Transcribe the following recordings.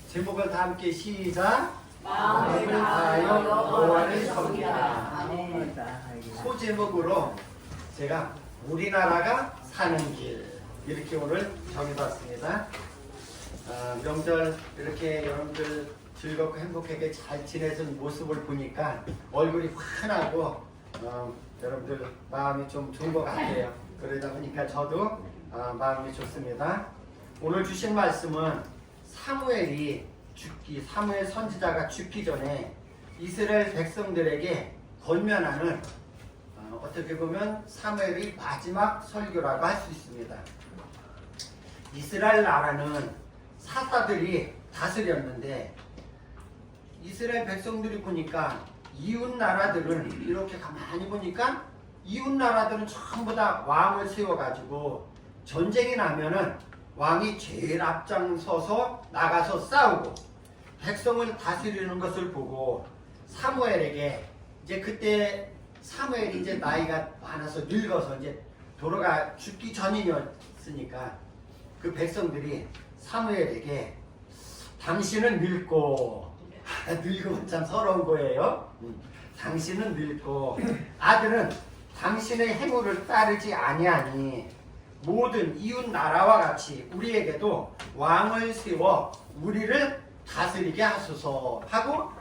제목을 다 함께 시작. 마음을 다하여 여호와를 섬기라. 아멘. 소제목으로 제가 우리나라가 사는 길 이렇게 오늘 정해봤습니다. 명절 이렇게 여러분들 즐겁고 행복하게 잘 지내는 모습을 보니까 얼굴이 환하고 여러분들 마음이 좀 좋은 것 같아요. 그러다 보니까 저도 마음이 좋습니다. 오늘 주신 말씀은 사무엘 선지자가 죽기 전에 이스라엘 백성들에게 권면하는 어떻게 보면 사무엘의 마지막 설교라고 할 수 있습니다. 이스라엘 나라는 사사들이 다스렸는데 이스라엘 백성들이 보니까 이웃 나라들은 이렇게 가만히 보니까 이웃 나라들은 전부 다 왕을 세워가지고 전쟁이 나면은 왕이 제일 앞장서서 나가서 싸우고 백성을 다스리는 것을 보고 사무엘에게 이제 그때 사무엘이 이제 나이가 많아서 늙어서 이제 돌아가 죽기 전이었으니까 그 백성들이 사무엘에게 당신은 늙고 늙으면 참 서러운 거예요. 당신은 늙고 아들은 당신의 행위를 따르지 아니하니 모든 이웃 나라와 같이 우리에게도 왕을 세워 우리를 다스리게 하소서 하고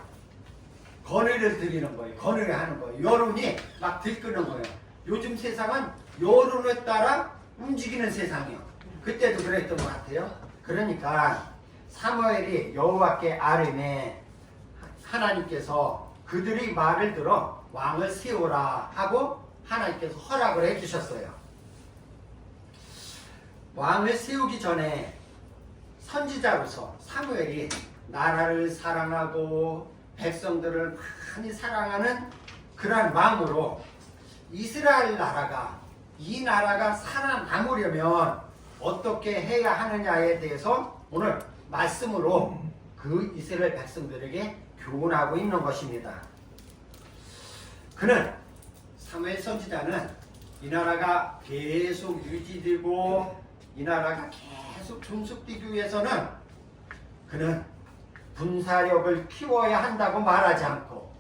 건의를 드리는 거예요. 건의를 하는 거예요. 여론이 막 들끓는 거예요. 요즘 세상은 여론에 따라 움직이는 세상이에요. 그때도 그랬던 것 같아요. 그러니까 사무엘이 여호와께 아뢰매 하나님께서 그들의 말을 들어 왕을 세우라 하고 하나님께서 허락을 해주셨어요. 왕을 세우기 전에 선지자로서 사무엘이 나라를 사랑하고 백성들을 많이 사랑하는 그러한 마음으로 이스라엘 나라가 이 나라가 살아남으려면 어떻게 해야 하느냐에 대해서 오늘 말씀으로 그 이스라엘 백성들에게 교훈하고 있는 것입니다. 그는 사무엘 선지자는 이 나라가 계속 유지되고 이 나라가 계속 존속되기 위해서는 그는 군사력을 키워야 한다고 말하지 않고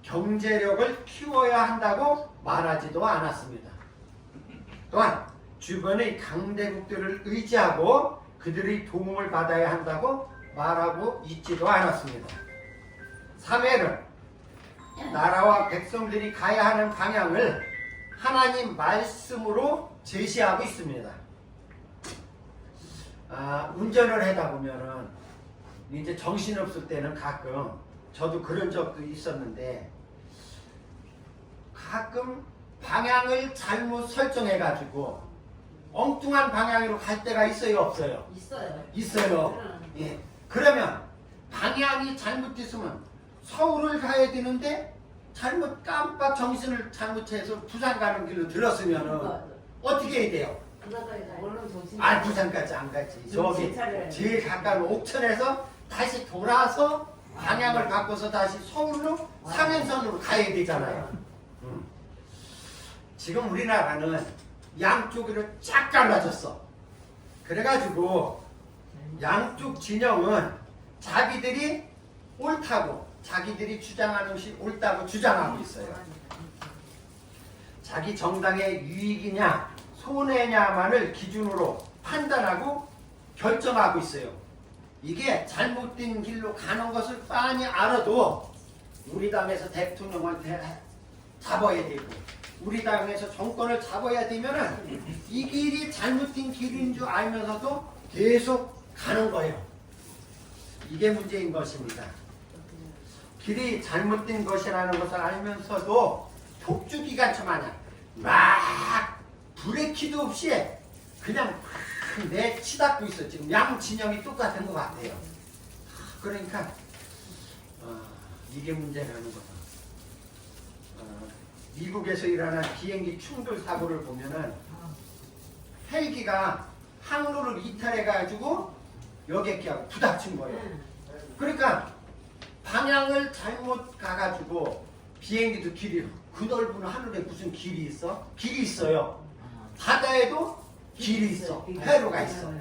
경제력을 키워야 한다고 말하지도 않았습니다. 또한 주변의 강대국들을 의지하고 그들의 도움을 받아야 한다고 말하고 있지도 않았습니다. 사무엘은 나라와 백성들이 가야 하는 방향을 하나님 말씀으로 제시하고 있습니다. 운전을 하다 보면은 이제 정신없을 때는 가끔 저도 그런 적도 있었는데 가끔 방향을 잘못 설정해 가지고 엉뚱한 방향으로 갈 때가 있어요, 없어요? 있어요. 예. 그러면 방향이 잘못됐으면 서울을 가야 되는데 잘못 깜빡 정신을 잘못해서 부산 가는 길로 들었으면은 어떻게 해야 돼요? 부산까지 안 갔지. 저기 제일 가까운 옥천에서 다시 돌아서 방향을 바꿔서 다시 서울로 상행선으로 가야 되잖아요. 지금 우리나라는 양쪽으로 쫙 갈라졌어. 그래가지고 양쪽 진영은 자기들이 옳다고 자기들이 주장하는 것이 옳다고 주장하고 있어요. 자기 정당의 유익이냐 손해냐만을 기준으로 판단하고 결정하고 있어요. 이게 잘못된 길로 가는 것을 빤히 알아도 우리 당에서 대통령을 잡아야 되고 우리 당에서 정권을 잡아야 되면은 이 길이 잘못된 길인 줄 알면서도 계속 가는 거예요. 이게 문제인 것입니다. 길이 잘못된 것이라는 것을 알면서도 독주기관차 마냥 막 브레이키도 없이 그냥 내치닫고 있어. 지금 양 진영이 똑같은 것 같아요. 그러니까 이게 문제라는 거죠. 미국에서 일어난 비행기 충돌 사고를 보면은 헬기가 항로를 이탈해가지고 여객기하고 부닥친 거예요. 그러니까 방향을 잘못 가가지고 비행기도 길이 그 넓은 하늘에 무슨 길이 있어? 길이 있어요. 바다에도 길이 있어. 회로가 있어.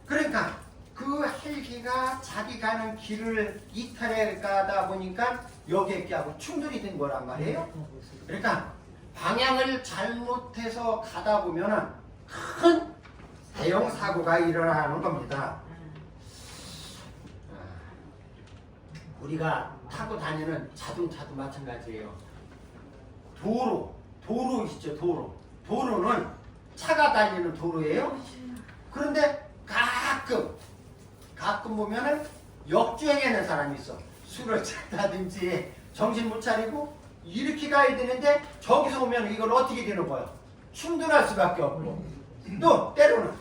그러니까 그 헬기가 자기 가는 길을 이탈해 가다 보니까 여객기하고 충돌이 된 거란 말이에요. 그러니까 방향을 잘못해서 가다 보면은 큰 대형 사고가 일어나는 겁니다. 우리가 타고 다니는 자동차도 마찬가지예요. 도로 있죠, 도로. 도로는 차가 다니는 도로예요. 그런데 가끔 보면은 역주행하는 사람이 있어. 술을 취했다든지 정신 못 차리고 이렇게 가야 되는데 저기서 오면 이걸 어떻게 되는 거예요? 충돌할 수밖에 없고. 또 때로는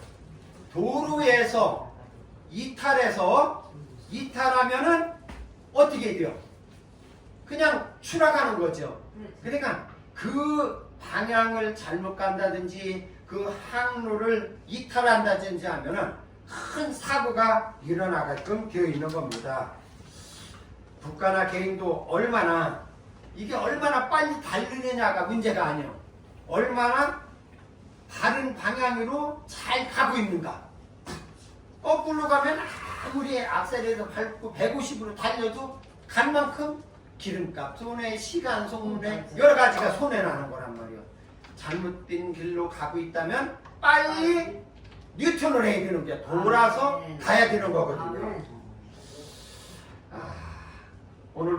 도로에서 이탈하면은 어떻게 돼요? 그냥 추락하는 거죠. 그러니까 그 방향을 잘못 간다든지 그 항로를 이탈한다든지 하면은 큰 사고가 일어나게끔 되어 있는 겁니다. 국가나 개인도 얼마나 빨리 달리느냐가 문제가 아니에요. 얼마나 다른 방향으로 잘 가고 있는가. 거꾸로 가면 아무리 악셀에서 밟고 150으로 달려도 간 만큼 기름값 손해, 시간 손해, 여러 가지가 손해나는 거란 말이에요. 잘못된 길로 가고 있다면 빨리 뉴턴을 해야 되는 게 돌아서 가야 되는 거거든요. 오늘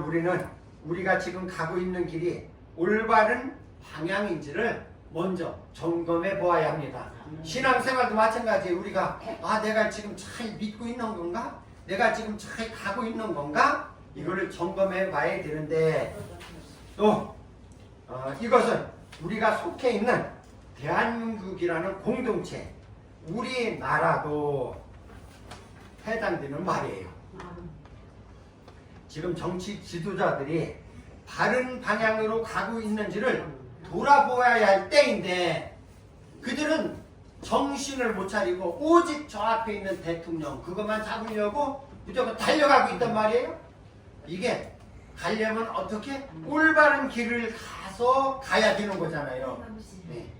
우리가 지금 가고 있는 길이 올바른 방향인지를 먼저 점검해 보아야 합니다. 신앙생활도 마찬가지예요. 우리가 내가 지금 잘 믿고 있는 건가? 내가 지금 잘 가고 있는 건가? 이거를 점검해 봐야 되는데 또 이것은 우리가 속해 있는 대한민국이라는 공동체, 우리나라도 해당되는 말이에요. 지금 정치 지도자들이 바른 방향으로 가고 있는지를 돌아보아야 할 때인데 그들은 정신을 못 차리고 오직 저 앞에 있는 대통령 그것만 잡으려고 무조건 달려가고 있단 말이에요. 이게 가려면 어떻게? 올바른 길을 가야 되는 거잖아요. 네.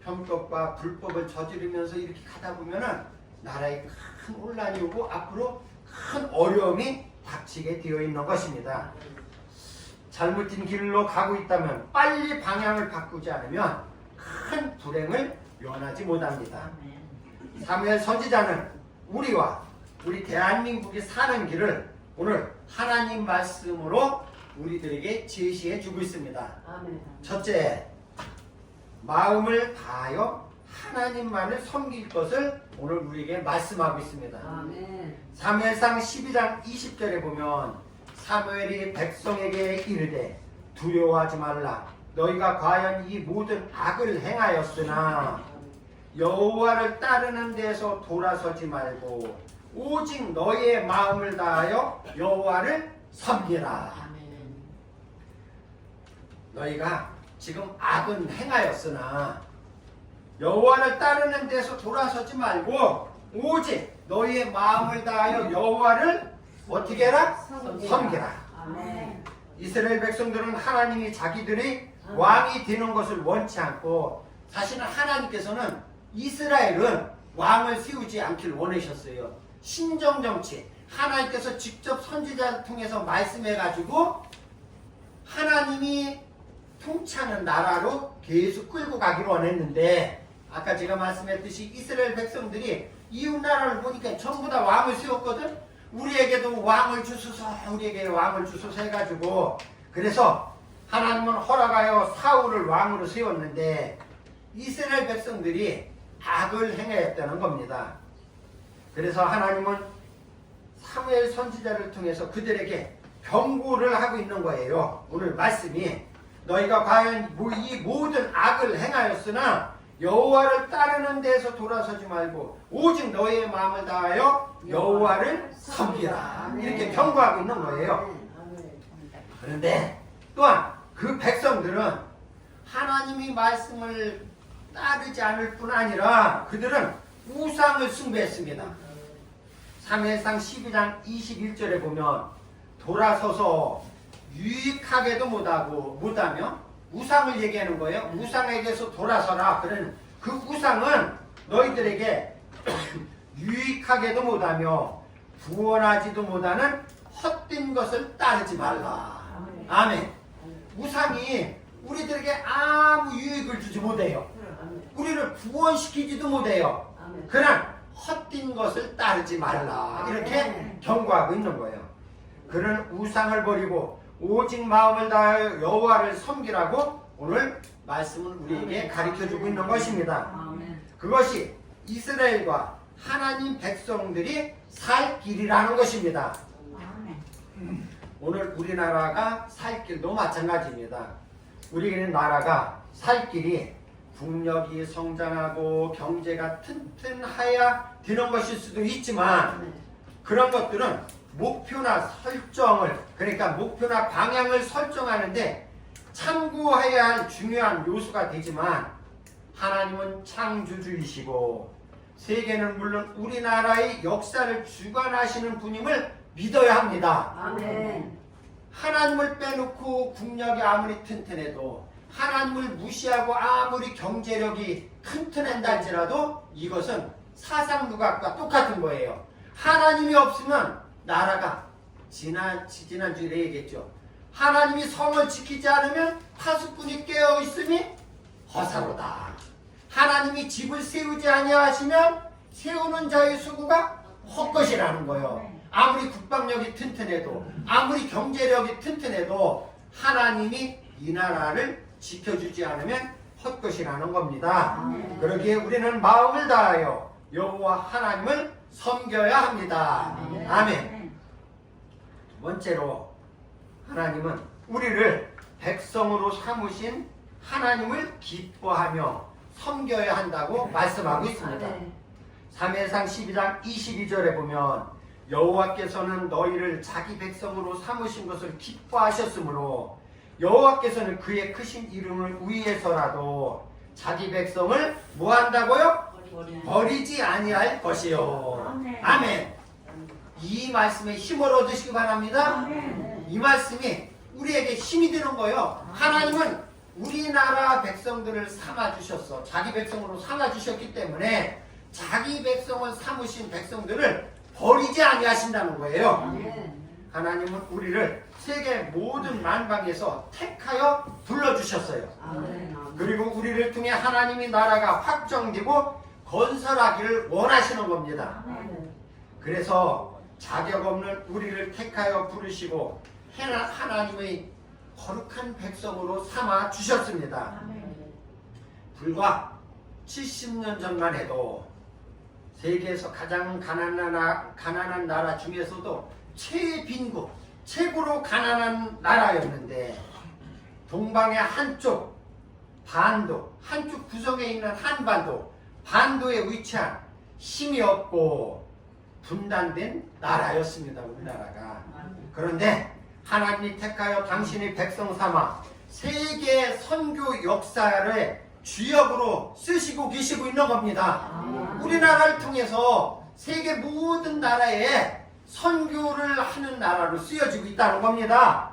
편법과 불법을 저지르면서 이렇게 가다 보면은 나라에 큰 혼란이 오고 앞으로 큰 어려움이 닥치게 되어 있는 것입니다. 잘못된 길로 가고 있다면 빨리 방향을 바꾸지 않으면 큰 불행을 면하지 못합니다. 사무엘 선지자는 우리 대한민국이 사는 길을 오늘 하나님 말씀으로 우리들에게 제시해 주고 있습니다. 첫째, 마음을 다하여 하나님만을 섬길 것을 오늘 우리에게 말씀하고 있습니다. 사무엘상 12장 20절에 보면 사무엘이 백성에게 이르되 두려워하지 말라. 너희가 과연 이 모든 악을 행하였으나 여호와를 따르는 데서 돌아서지 말고 오직 너희의 마음을 다하여 여호와를 섬기라. 너희가 지금 악은 행하였으나 여호와를 따르는 데서 돌아서지 말고 오직 너희의 마음을 다하여 여호와를 어떻게 해라? 섬기라. 이스라엘 백성들은 하나님이 자기들이 왕이 되는 것을 원치 않고 사실은 하나님께서는 이스라엘은 왕을 세우지 않길 원하셨어요. 신정정치, 하나님께서 직접 선지자를 통해서 말씀해가지고 하나님이 통치하는 나라로 계속 끌고 가기로 원했는데 아까 제가 말씀했듯이 이스라엘 백성들이 이웃 나라를 보니까 전부 다 왕을 세웠거든. 우리에게도 왕을 주소서, 우리에게 왕을 주소서 해가지고 그래서 하나님은 허락하여 사울을 왕으로 세웠는데 이스라엘 백성들이 악을 행하였다는 겁니다. 그래서 하나님은 사무엘 선지자를 통해서 그들에게 경고를 하고 있는 거예요. 오늘 말씀이 너희가 과연 이 모든 악을 행하였으나 여호와를 따르는 데서 돌아서지 말고 오직 너희의 마음을 다하여 여호와를 섬기라. 이렇게 경고하고 있는 거예요. 그런데 또한 그 백성들은 하나님이 말씀을 따르지 않을 뿐 아니라 그들은 우상을 숭배했습니다. 사무엘상 12장 21절에 보면 돌아서서 유익하게도 못하며 우상을 얘기하는 거예요. 우상에게서 돌아서라. 그러는 그 우상은 너희들에게 유익하게도 못하며 구원하지도 못하는 헛된 것을 따르지 말라. 아멘. 우상이 우리들에게 아무 유익을 주지 못해요. 우리를 구원시키지도 못해요. 그러나 헛된 것을 따르지 말라. 이렇게 경고하고 있는 거예요. 그런 우상을 버리고 오직 마음을 다하여 여호와를 섬기라고 오늘 말씀은 우리에게 가르쳐주고 있는 것입니다. 그것이 이스라엘과 하나님 백성들이 살 길이라는 것입니다. 오늘 우리나라가 살 길도 마찬가지입니다. 우리는 나라가 살 길이 국력이 성장하고 경제가 튼튼해야 되는 것일 수도 있지만 그런 것들은 목표나 설정을, 그러니까 목표나 방향을 설정하는데 참고해야 할 중요한 요소가 되지만 하나님은 창조주이시고 세계는 물론 우리나라의 역사를 주관하시는 분임을 믿어야 합니다. 아멘. 하나님을 빼놓고 국력이 아무리 튼튼해도 하나님을 무시하고 아무리 경제력이 튼튼한다 할지라도 이것은 사상누각과 똑같은 거예요. 하나님이 없으면 나라가 지난주에 얘기했죠. 하나님이 성을 지키지 않으면 파수꾼이 깨어있으니 허사로다. 하나님이 집을 세우지 아니하시면 세우는 자의 수고가 헛것이라는 거예요. 아무리 국방력이 튼튼해도 아무리 경제력이 튼튼해도 하나님이 이 나라를 지켜주지 않으면 헛것이라는 겁니다. 그러기에 우리는 마음을 다하여 여호와 하나님을 섬겨야 합니다. 아멘. 두 번째로 하나님은 우리를 백성으로 삼으신 하나님을 기뻐하며 섬겨야 한다고 말씀하고 있습니다. 사무엘상 12장 22절에 보면 여호와께서는 너희를 자기 백성으로 삼으신 것을 기뻐하셨으므로 여호와께서는 그의 크신 이름을 위해서라도 자기 백성을 뭐 한다고요? 버리지 아니할 것이요. 아멘. 이 말씀에 힘을 얻으시기 바랍니다. 이 말씀이 우리에게 힘이 되는 거예요. 하나님은 우리나라 백성들을 삼아주셨어. 자기 백성으로 삼아주셨기 때문에 자기 백성을 삼으신 백성들을 버리지 아니하신다는 거예요. 하나님은 우리를 세계 모든 만방에서 택하여 불러주셨어요. 그리고 우리를 통해 하나님의 나라가 확정되고 건설하기를 원하시는 겁니다. 그래서 자격 없는 우리를 택하여 부르시고 하나님의 거룩한 백성으로 삼아 주셨습니다. 불과 70년 전만 해도 세계에서 가장 가난한 나라 중에서도 최빈국, 최고로 가난한 나라였는데 동방의 한쪽 반도, 한쪽 구석에 있는 한반도, 반도에 위치한 힘이 없고 분단된 나라였습니다. 우리나라가. 그런데 하나님이 택하여 당신의 백성 삼아 세계 선교 역사를 주역으로 쓰시고 계시고 있는 겁니다. 우리나라를 통해서 세계 모든 나라에 선교를 하는 나라로 쓰여지고 있다는 겁니다.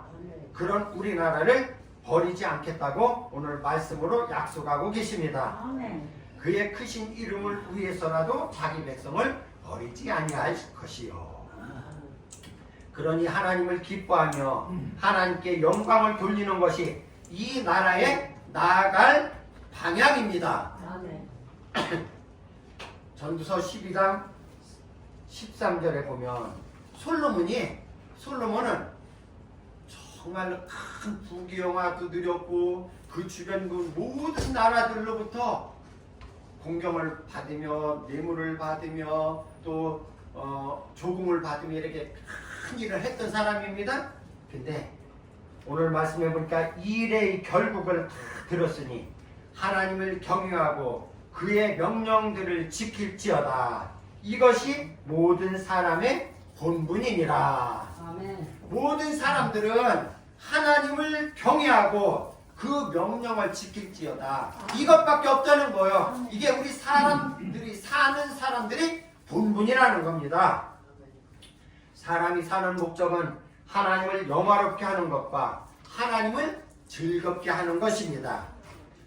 그런 우리나라를 버리지 않겠다고 오늘 말씀으로 약속하고 계십니다. 그의 크신 이름을 위해서라도 자기 백성을 버리지 아니할 것이요. 그러니 하나님을 기뻐하며 하나님께 영광을 돌리는 것이 이 나라에 나아갈 방향입니다. 전도서 12장 13절에 보면 솔로몬은 정말로 큰 부귀영화도 누렸고 그 주변 그 모든 나라들로부터 공경을 받으며 뇌물을 받으며 또 조공을 받으며 이렇게 큰 일을 했던 사람입니다. 근데 오늘 말씀해 보니까 일의 결국을 다 들었으니 하나님을 경유하고 그의 명령들을 지킬지어다. 이것이 모든 사람의 본분이니라. 모든 사람들은 하나님을 경외하고 그 명령을 지킬지어다. 이것밖에 없다는 거예요. 이게 우리 사람들이 사는 사람들이 본분이라는 겁니다. 사람이 사는 목적은 하나님을 영화롭게 하는 것과 하나님을 즐겁게 하는 것입니다.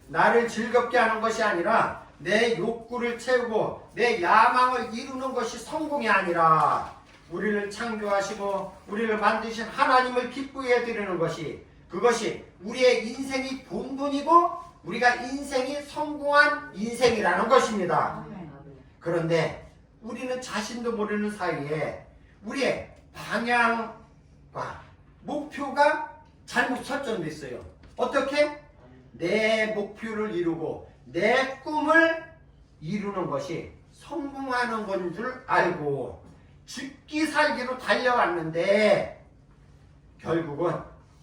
나를 즐겁게 하는 것이 아니라 내 욕구를 채우고 내 야망을 이루는 것이 성공이 아니라 우리를 창조하시고 우리를 만드신 하나님을 기쁘게 해드리는 것이 그것이 우리의 인생이 본분이고 우리가 인생이 성공한 인생이라는 것입니다. 그런데 우리는 자신도 모르는 사이에 우리의 방향과 목표가 잘못 설정됐어요. 어떻게? 내 목표를 이루고 내 꿈을 이루는 것이 성공하는 건 줄 알고 죽기 살기로 달려왔는데 결국은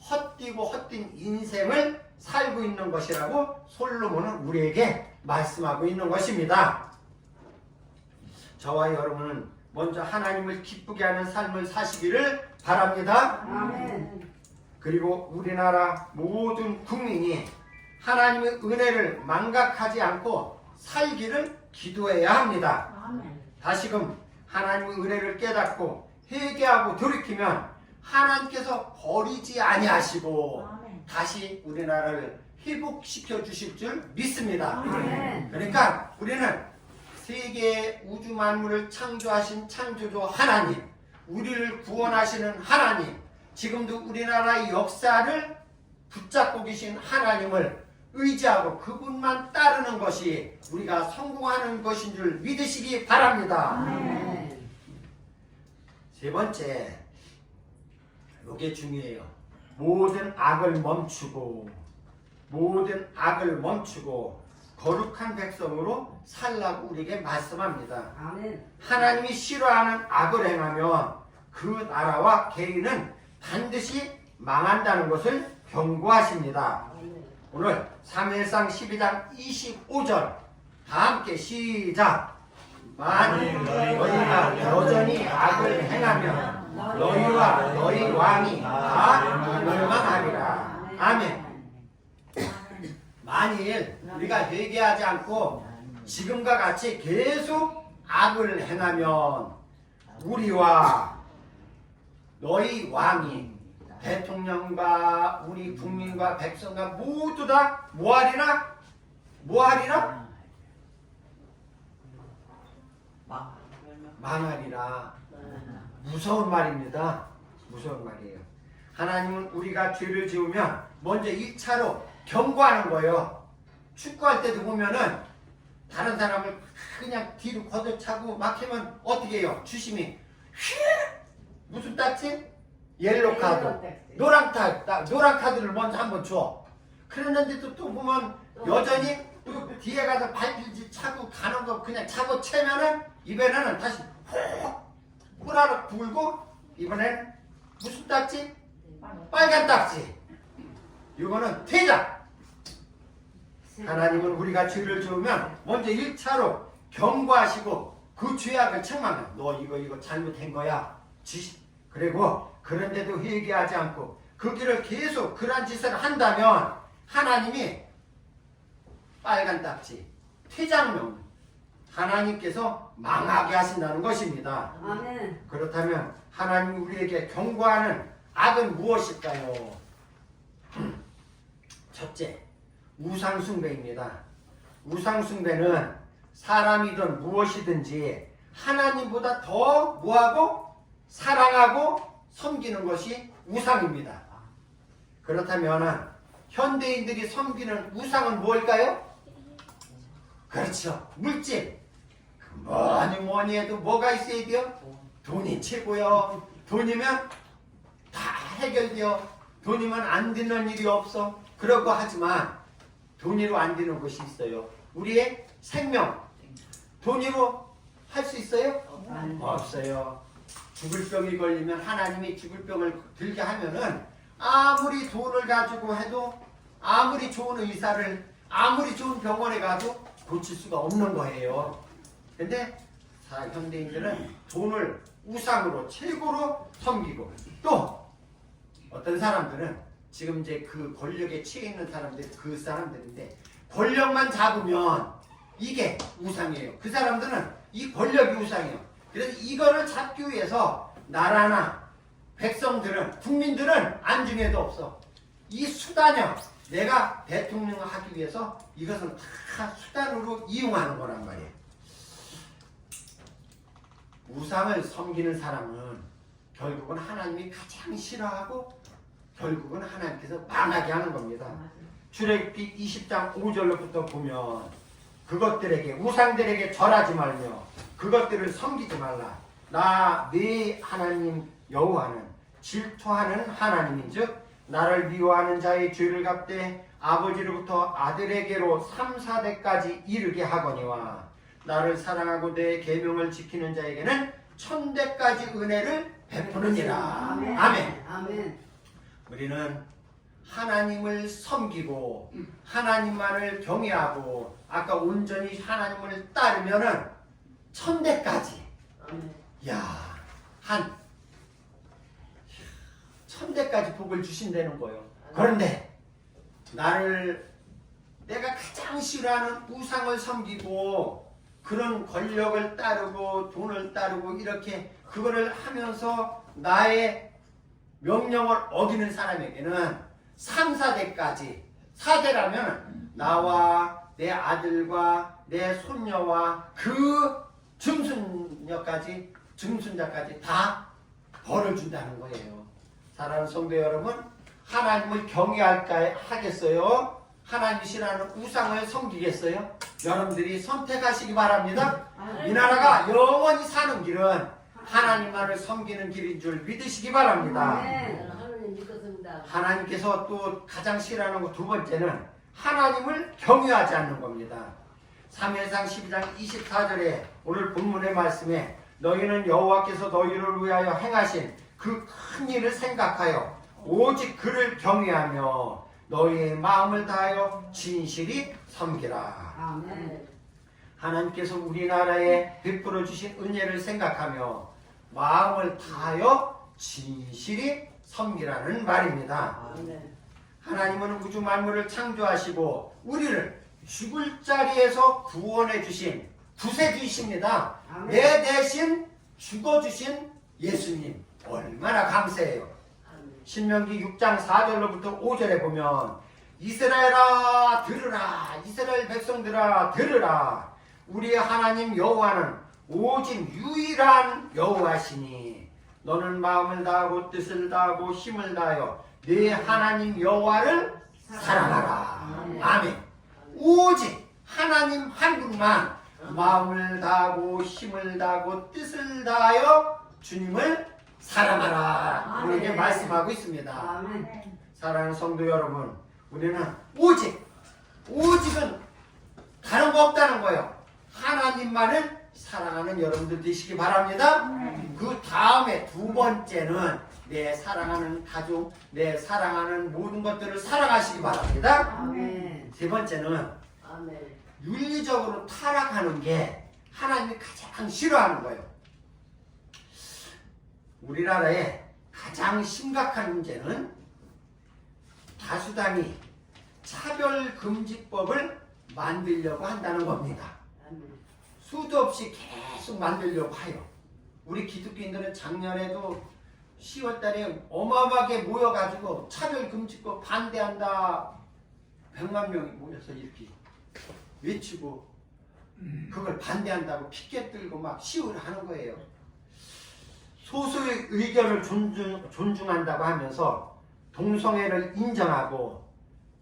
헛되고 헛된 인생을 살고 있는 것이라고 솔로몬은 우리에게 말씀하고 있는 것입니다. 저와 여러분은 먼저 하나님을 기쁘게 하는 삶을 사시기를 바랍니다. 아멘. 그리고 우리나라 모든 국민이 하나님의 은혜를 망각하지 않고 살기를 기도해야 합니다. 아멘. 다시금 하나님의 은혜를 깨닫고 회개하고 돌이키면 하나님께서 버리지 아니하시고 아멘. 다시 우리나라를 회복시켜 주실 줄 믿습니다. 아멘. 그러니까 우리는 세계 우주 만물을 창조하신 창조주 하나님, 우리를 구원하시는 하나님, 지금도 우리나라의 역사를 붙잡고 계신 하나님을 의지하고 그분만 따르는 것이 우리가 성공하는 것인 줄 믿으시기 바랍니다. 아멘. 세 번째, 이게 중요해요. 모든 악을 멈추고 거룩한 백성으로 살라고 우리에게 말씀합니다. 아멘. 하나님이 싫어하는 악을 행하면 그 나라와 개인은 반드시 망한다는 것을 경고하십니다. 오늘 사무엘상 12장 25절 다 함께 시작. 만일 너희가 여전히 악을 행하면 너희와 너희 왕이 다 멸망하리라. 아멘. 만일 우리가 회개하지 않고 지금과 같이 계속 악을 행하면 우리와 너희 왕이 대통령과 우리 국민과 백성과 모두 다 뭐하리라? 망하리라. 무서운 말입니다. 무서운 말이에요. 하나님은 우리가 죄를 지으면 먼저 1차로 경고하는 거예요. 축구할 때도 보면은 다른 사람을 그냥 뒤로 걷어차고 막히면 어떻게 해요? 주심이 휘! 무슨 딱지? 옐로 카드. 노란 카드를 먼저 한번 줘. 그랬는데도 또 보면 여전히 또 뒤에 가서 발길질 차고 가는 거 그냥 차고 채면은 이번에는 다시 후라락 불고 이번엔 무슨 딱지? 빨간 딱지. 이거는 퇴장. 하나님은 우리가 죄를 지으면 먼저 1차로 경고하시고 그 죄악을 책망해. 너 이거 잘못한 거야. 그리고 그런데도 회개하지 않고 그 길을 계속 그런 짓을 한다면 하나님이 빨간 딱지, 퇴장명 하나님께서 망하게 하신다는 것입니다. 아멘. 그렇다면 하나님이 우리에게 경고하는 악은 무엇일까요? 첫째, 우상숭배입니다. 우상숭배는 사람이든 무엇이든지 하나님보다 더 뭐하고 사랑하고 섬기는 것이 우상입니다. 그렇다면 현대인들이 섬기는 우상은 뭘까요? 그렇죠. 물질. 뭐니 해도 뭐가 있어야 돼요? 돈이 최고요. 돈이면 다 해결돼요. 돈이면 안 되는 일이 없어. 그러고 하지만 돈으로 안 되는 것이 있어요. 우리의 생명. 돈으로 할 수 있어요? 없어요. 죽을 병이 걸리면 하나님이 죽을 병을 들게 하면은 아무리 돈을 가지고 해도 아무리 좋은 의사를 아무리 좋은 병원에 가도 고칠 수가 없는 거예요. 근데 현대인들은 돈을 우상으로 최고로 섬기고 또 어떤 사람들은 지금 이제 그 권력에 취해 있는 사람들 그 사람들인데 권력만 잡으면 이게 우상이에요. 그 사람들은 이 권력이 우상이에요. 그래서 이거를 잡기 위해서 나라나 백성들은 국민들은 안중에도 없어. 이 수단형 내가 대통령을 하기 위해서 이것은 다 수단으로 이용하는 거란 말이에요. 우상을 섬기는 사람은 결국은 하나님이 가장 싫어하고 결국은 하나님께서 망하게 하는 겁니다. 출애굽기 20장 5절로부터 보면 그것들에게 우상들에게 절하지 말며 그것들을 섬기지 말라. 나 네 하나님 여호와는 질투하는 하나님인즉 나를 미워하는 자의 죄를 갚되 아버지로부터 아들에게로 3, 4대까지 이르게 하거니와 나를 사랑하고 내 계명을 지키는 자에게는 1000대까지 은혜를 베푸느니라. 아멘. 아멘. 아멘. 우리는 하나님을 섬기고 하나님만을 경외하고 아까 온전히 하나님을 따르면은 1000대까지 아멘. 야, 한 1000대까지 복을 주신다는 거예요. 그런데 나를 내가 가장 싫어하는 우상을 섬기고 그런 권력을 따르고 돈을 따르고 이렇게 그거를 하면서 나의 명령을 어기는 사람에게는 3, 4대까지 4대라면 나와 내 아들과 내 손녀와 그 증순자까지 다 벌을 준다는 거예요. 사랑하는 성도 여러분, 하나님을 경외할까 하겠어요? 하나님이 싫어하는 우상을 섬기겠어요? 여러분들이 선택하시기 바랍니다. 이 나라가 영원히 사는 길은 하나님만을 섬기는 길인 줄 믿으시기 바랍니다. 하나님 믿겠습니다. 하나님께서 또 가장 싫어하는 것 두 번째는 하나님을 경외하지 않는 겁니다. 3회상 12장 24절에 오늘 본문의 말씀에 너희는 여호와께서 너희를 위하여 행하신 그 큰 일을 생각하여 오직 그를 경외하며 너희의 마음을 다하여 진실이 섬기라. 아멘. 하나님께서 우리나라에 베풀어 주신 은혜를 생각하며 마음을 다하여 진실이 섬기라는 말입니다. 아멘. 하나님은 우주 만물을 창조하시고 우리를 죽을 자리에서 구원해 주신 구세주이십니다. 아멘. 내 대신 죽어주신 예수님 얼마나 감사해요. 신명기 6장 4절로부터 5절에 보면 이스라엘아 들으라, 이스라엘 백성들아 들으라, 우리의 하나님 여호와는 오직 유일한 여호와시니 너는 마음을 다하고 뜻을 다하고 힘을 다하여 네 하나님 여호와를 사랑하라. 아멘. 오직 하나님 한 분만 마음을 다하고 힘을 다하고 뜻을 다하여 주님을 사랑하라. 우리에게 아멘. 말씀하고 있습니다. 아멘. 사랑하는 성도 여러분, 우리는 오직은 다른 거 없다는 거예요. 하나님만을 사랑하는 여러분들 되시기 바랍니다. 그 다음에 두 번째는 내 사랑하는 가족, 내 사랑하는 모든 것들을 사랑하시기 바랍니다. 아멘. 세 번째는 아멘. 윤리적으로 타락하는 게 하나님이 가장 싫어하는 거예요. 우리나라의 가장 심각한 문제는 다수당이 차별금지법을 만들려고 한다는 겁니다. 수도 없이 계속 만들려고 해요. 우리 기독교인들은 작년에도 10월 달에 어마어마하게 모여가지고 차별금지법 반대한다 100만 명이 모여서 이렇게 외치고 그걸 반대한다고 피켓 들고 막 시위를 하는 거예요. 소수의 의견을 존중한다고 하면서 동성애를 인정하고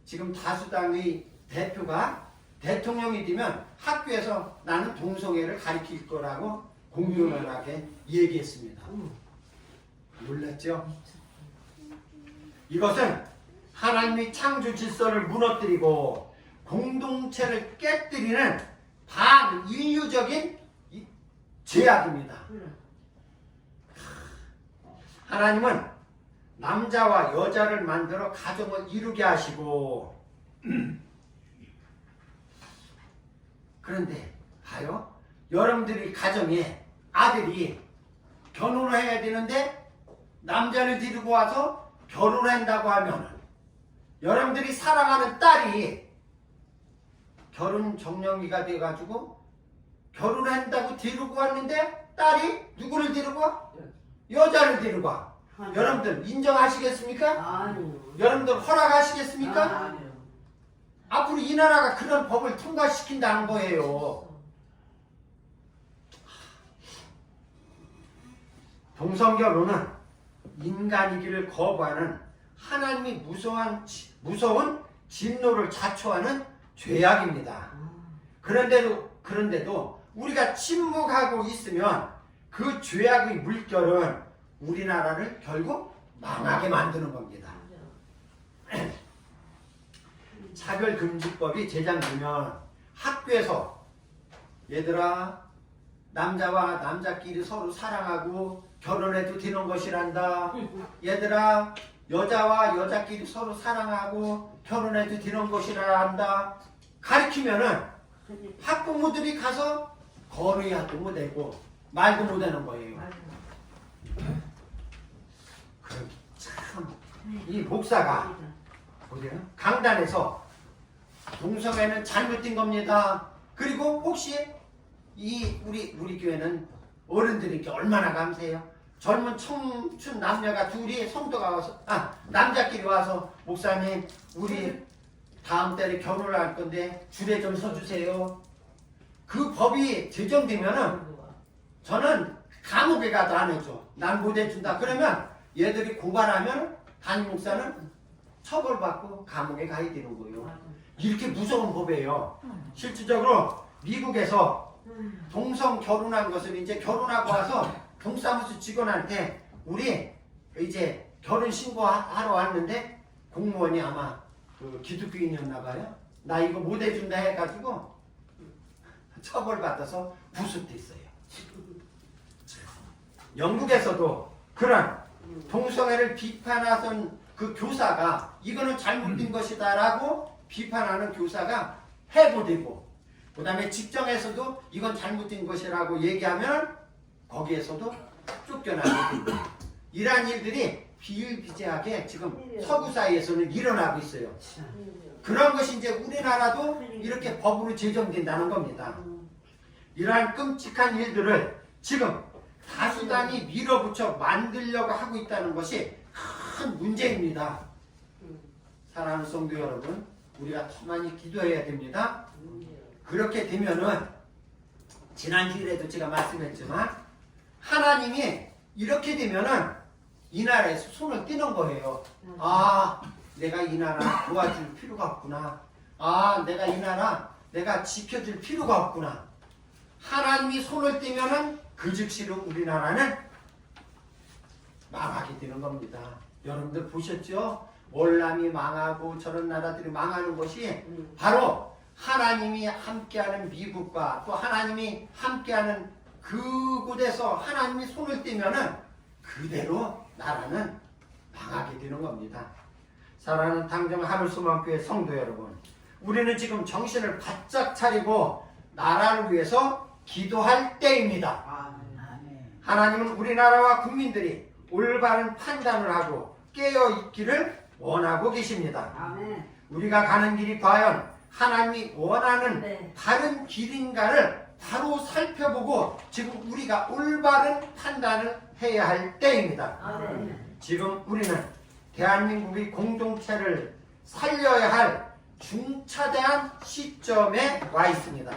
지금 다수당의 대표가 대통령이 되면 학교에서 나는 동성애를 가르칠 거라고 공공연하게 얘기했습니다. 몰랐죠? 이것은 하나님의 창조 질서를 무너뜨리고 공동체를 깨뜨리는 반인류적인 죄악입니다. 하나님은 남자와 여자를 만들어 가정을 이루게 하시고 그런데 봐요. 여러분들이 가정에 아들이 결혼을 해야 되는데 남자를 데리고 와서 결혼한다고 하면 여러분들이 사랑하는 딸이 결혼 정년기가 돼가지고 결혼한다고 데리고 왔는데 딸이 누구를 데리고 와? 여자를 데리고 와. 여러분들 인정하시겠습니까? 아니요. 여러분들 허락하시겠습니까? 아니요. 앞으로 이 나라가 그런 법을 통과시킨다는 거예요. 동성결혼은 인간이기를 거부하는 하나님이 무서운 진노를 자초하는 죄악입니다. 그런데도 우리가 침묵하고 있으면 그 죄악의 물결은 우리나라를 결국 망하게 만드는 겁니다. 차별금지법이 제정되면 학교에서 얘들아 남자와 남자끼리 서로 사랑하고 결혼해도 되는 것이란다. 얘들아 여자와 여자끼리 서로 사랑하고 결혼해도 되는 것이란다. 가르치면은 학부모들이 가서 거래도 못하고 말도 못하는 거예요. 참 이 목사가 보세요. 강단에서 동성애는 잘못된 겁니다. 그리고 혹시 우리 교회는 어른들이 이렇게 얼마나 감사해요. 젊은 청춘 남녀가 둘이 성도가 와서 남자끼리 와서 목사님 우리 다음 달에 결혼을 할 건데 줄에 좀 서주세요. 그 법이 제정되면은 저는 감옥에 가도 안 해줘. 난 못 해준다. 그러면 얘들이 고발하면 담임 목사는 처벌받고 감옥에 가야 되는 거예요. 이렇게 무서운 법이에요. 실질적으로 미국에서 동성 결혼한 것을 이제 결혼하고 와서 동사무소 직원한테 우리 이제 결혼 신고하러 왔는데 공무원이 아마 그 기독교인이었나 봐요. 나 이거 못 해준다 해가지고 처벌받아서 구속됐어요. 영국에서도 그런 동성애를 비판하던 그 교사가 이거는 잘못된 것이다 라고 비판하는 교사가 해고되고, 그 다음에 직장에서도 이건 잘못된 것이라고 얘기하면 거기에서도 쫓겨나게 되고, 이러한 일들이 비일비재하게 지금 서구 사회에서는 일어나고 있어요. 그런 것이 이제 우리나라도 이렇게 법으로 제정된다는 겁니다. 이러한 끔찍한 일들을 지금 다수당이 밀어붙여 만들려고 하고 있다는 것이 큰 문제입니다. 사랑하는 성도 여러분, 우리가 더 많이 기도해야 됩니다. 그렇게 되면은 지난주일에도 제가 말씀했지만 하나님이 이렇게 되면은 이 나라에서 손을 떼는 거예요. 내가 이 나라 도와줄 필요가 없구나. 내가 이 나라 내가 지켜줄 필요가 없구나. 하나님이 손을 떼면은 그 즉시로 우리나라는 망하게 되는 겁니다. 여러분들 보셨죠? 월남이 망하고 저런 나라들이 망하는 것이 바로 하나님이 함께하는 미국과 또 하나님이 함께하는 그곳에서 하나님이 손을 떼면은 그대로 나라는 망하게 되는 겁니다. 사랑하는 당정 하늘소망교회 성도 여러분, 우리는 지금 정신을 바짝 차리고 나라를 위해서 기도할 때입니다. 하나님은 우리나라와 국민들이 올바른 판단을 하고 깨어있기를 원하고 계십니다. 우리가 가는 길이 과연 하나님이 원하는 바른 길인가를 바로 살펴보고 지금 우리가 올바른 판단을 해야 할 때입니다. 지금 우리는 대한민국의 공동체를 살려야 할 중차대한 시점에 와 있습니다.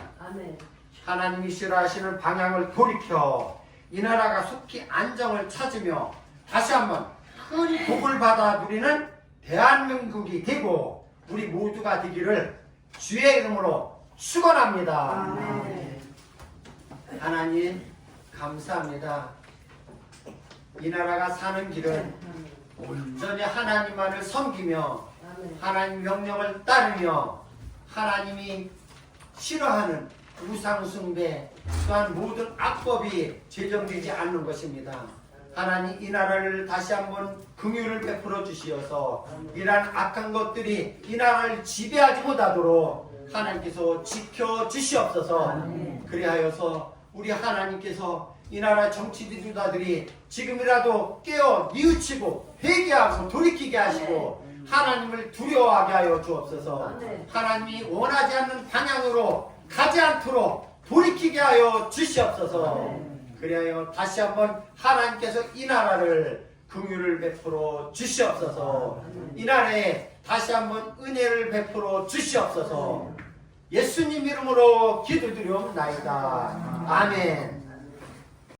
하나님이 싫어하시는 방향을 돌이켜 이 나라가 속히 안정을 찾으며 다시 한번 큰 복을 받아 누리는 대한민국이 되고 우리 모두가 되기를 주의 이름으로 축원합니다. 하나님 감사합니다. 이 나라가 사는 길은 온전히 하나님만을 섬기며 하나님 명령을 따르며 하나님이 싫어하는 우상숭배 또한 모든 악법이 제정되지 않는 것입니다. 하나님 이 나라를 다시 한번 긍휼을 베풀어 주시어서 이러한 악한 것들이 이 나라를 지배하지 못하도록 하나님께서 지켜 주시옵소서. 그리하여서 우리 하나님께서 이 나라 정치 지도자들이 지금이라도 깨어 뉘우치고 회개하고 돌이키게 하시고 하나님을 두려워하게 하여 주옵소서. 하나님이 원하지 않는 방향으로 가지 않도록 돌이키게 하여 주시옵소서. 그리하여 다시 한번 하나님께서 이 나라를 긍휼을 베풀어 주시옵소서. 이날에 다시 한번 은혜를 베풀어 주시옵소서. 예수님 이름으로 기도드리옵나이다. 아멘.